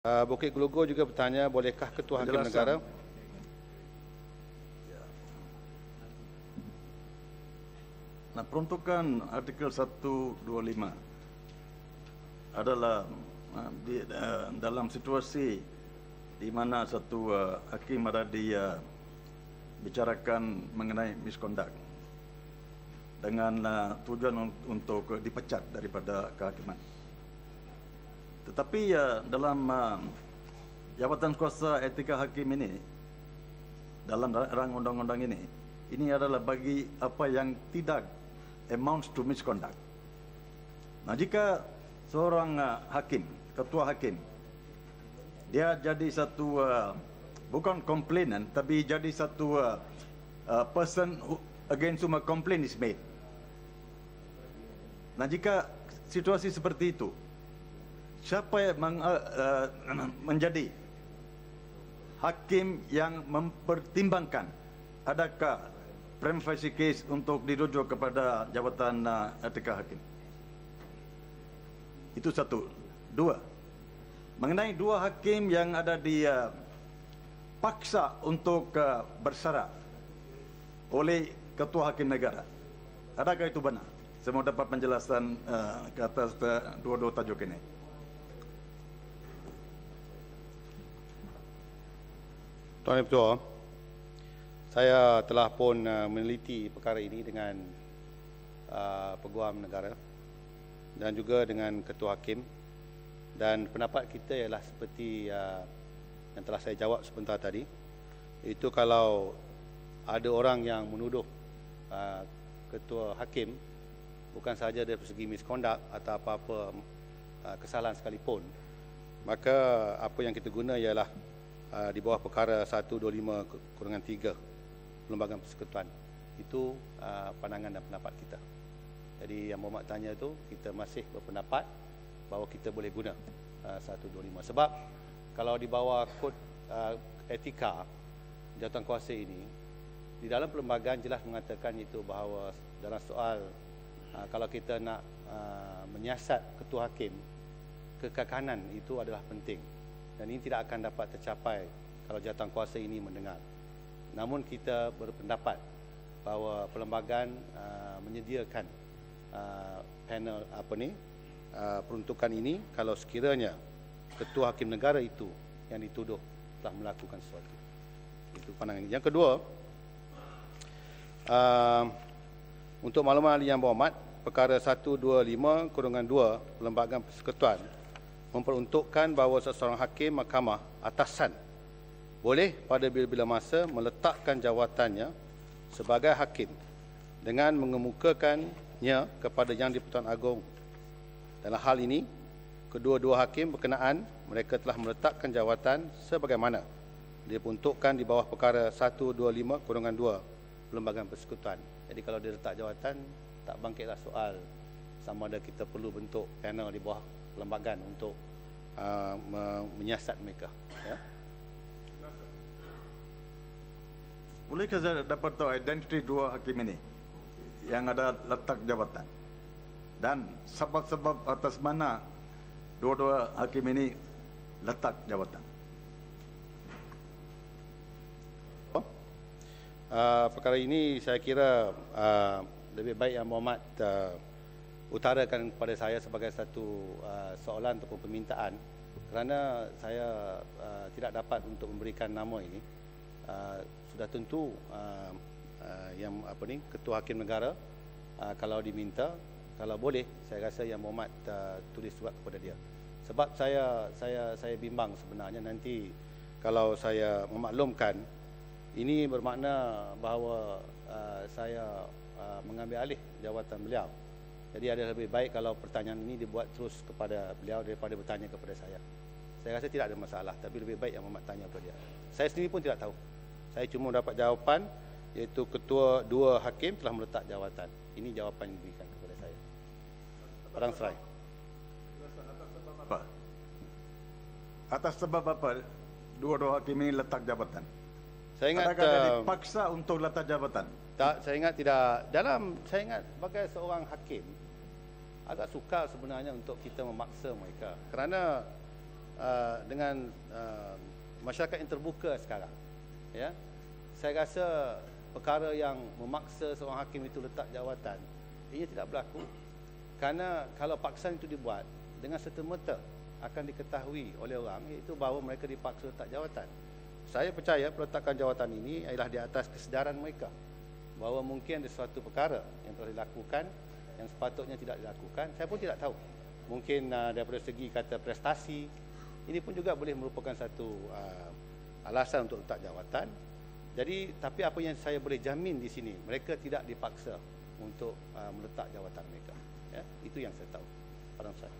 Bukit Gelugor juga bertanya, bolehkah Ketua Hakim Negara peruntukan artikel 125 adalah dalam situasi di mana satu hakim ada bicarakan mengenai misconduct dengan tujuan untuk dipecat daripada kehakiman. Tetapi dalam jabatan kuasa etika hakim ini, dalam rang undang-undang ini adalah bagi apa yang tidak amounts to misconduct. Nah, jika seorang hakim, ketua hakim, dia jadi satu bukan complainant, tapi jadi satu person against whom a complaint is made. Nah, jika situasi seperti itu, siapa yang menjadi hakim yang mempertimbangkan adakah prima facie case untuk dirujuk kepada jabatan etika hakim? Itu satu. Dua, mengenai dua hakim yang ada paksa untuk bersyarat oleh ketua hakim negara, adakah itu benar? Saya mau dapat penjelasan ke atas dua-dua tajuk ini. Tuan Yang Ketua, saya telah pun meneliti perkara ini dengan Peguam Negara dan juga dengan Ketua Hakim, dan pendapat kita ialah seperti yang telah saya jawab sebentar tadi, itu kalau ada orang yang menuduh Ketua Hakim bukan sahaja dari segi misconduct atau apa-apa kesalahan sekalipun, maka apa yang kita guna ialah di bawah perkara 125/3 Perlembagaan Persekutuan. Itu pandangan dan pendapat kita. Jadi yang Muhammad tanya itu, kita masih berpendapat bahawa kita boleh guna 125. Sebab kalau di bawah kod etika jawatan kuasa ini, di dalam perlembagaan jelas mengatakan itu bahawa dalam soal kalau kita nak menyiasat ketua hakim, kekekanan itu adalah penting. Dan ini tidak akan dapat tercapai kalau jawatan kuasa ini mendengar. Namun kita berpendapat bahawa perlembagaan menyediakan panel peruntukan ini kalau sekiranya ketua hakim negara itu yang dituduh telah melakukan sesuatu. Itu pandangan ini. Yang kedua, untuk makluman ahli yang berhormat, perkara 125/2 Perlembagaan Persekutuan memperuntukkan bahawa seseorang hakim mahkamah atasan boleh pada bila-bila masa meletakkan jawatannya sebagai hakim dengan mengemukakannya kepada Yang di-Pertuan Agong. Dalam hal ini, kedua-dua hakim berkenaan mereka telah meletakkan jawatan sebagaimana diperuntukkan di bawah perkara 125/2 Perlembagaan Persekutuan. Jadi kalau dia letak jawatan, tak bangkitlah soal sama ada kita perlu bentuk panel di bawah perlembagaan untuk menyiasat mereka. Ya. Bolehkah saya dapat tahu identiti dua hakim ini yang ada letak jabatan? Dan sebab-sebab atas mana dua-dua hakim ini letak jabatan? Perkara ini saya kira lebih baik Yang Muhammad utarakan kepada saya sebagai satu soalan ataupun permintaan, kerana saya tidak dapat untuk memberikan nama ini. Sudah tentu Ketua Hakim Negara kalau diminta, kalau boleh, saya rasa Yang Muhammad tulis surat kepada dia. Sebab saya bimbang sebenarnya nanti kalau saya memaklumkan, ini bermakna bahawa saya mengambil alih jawatan beliau. Jadi ada lebih baik kalau pertanyaan ini dibuat terus kepada beliau daripada bertanya kepada saya. Saya rasa tidak ada masalah, tapi lebih baik Yang Muhammad tanya kepada dia. Saya sendiri pun tidak tahu. Saya cuma dapat jawapan, iaitu ketua dua hakim telah meletak jawatan. Ini jawapan yang diberikan kepada saya. Padang Serai. Atas sebab apa dua-dua hakim ini letak jabatan? Saya ingat adakah dia dipaksa untuk letak jabatan? Tak, saya ingat tidak. Saya ingat sebagai seorang hakim, agak sukar sebenarnya untuk kita memaksa mereka. Kerana masyarakat yang terbuka sekarang, ya, saya rasa perkara yang memaksa seorang hakim itu letak jawatan ini tidak berlaku, kerana kalau paksaan itu dibuat dengan serta-merta akan diketahui oleh orang, iaitu bahawa mereka dipaksa letak jawatan. Saya percaya peletakan jawatan ini adalah di atas kesedaran mereka bahawa mungkin ada suatu perkara yang telah dilakukan yang sepatutnya tidak dilakukan. Saya pun tidak tahu. Mungkin daripada segi kata prestasi, ini pun juga boleh merupakan satu alasan untuk letak jawatan. Jadi, tapi apa yang saya boleh jamin di sini, mereka tidak dipaksa untuk meletak jawatan mereka. Ya, itu yang saya tahu. Fadhil Ustaz.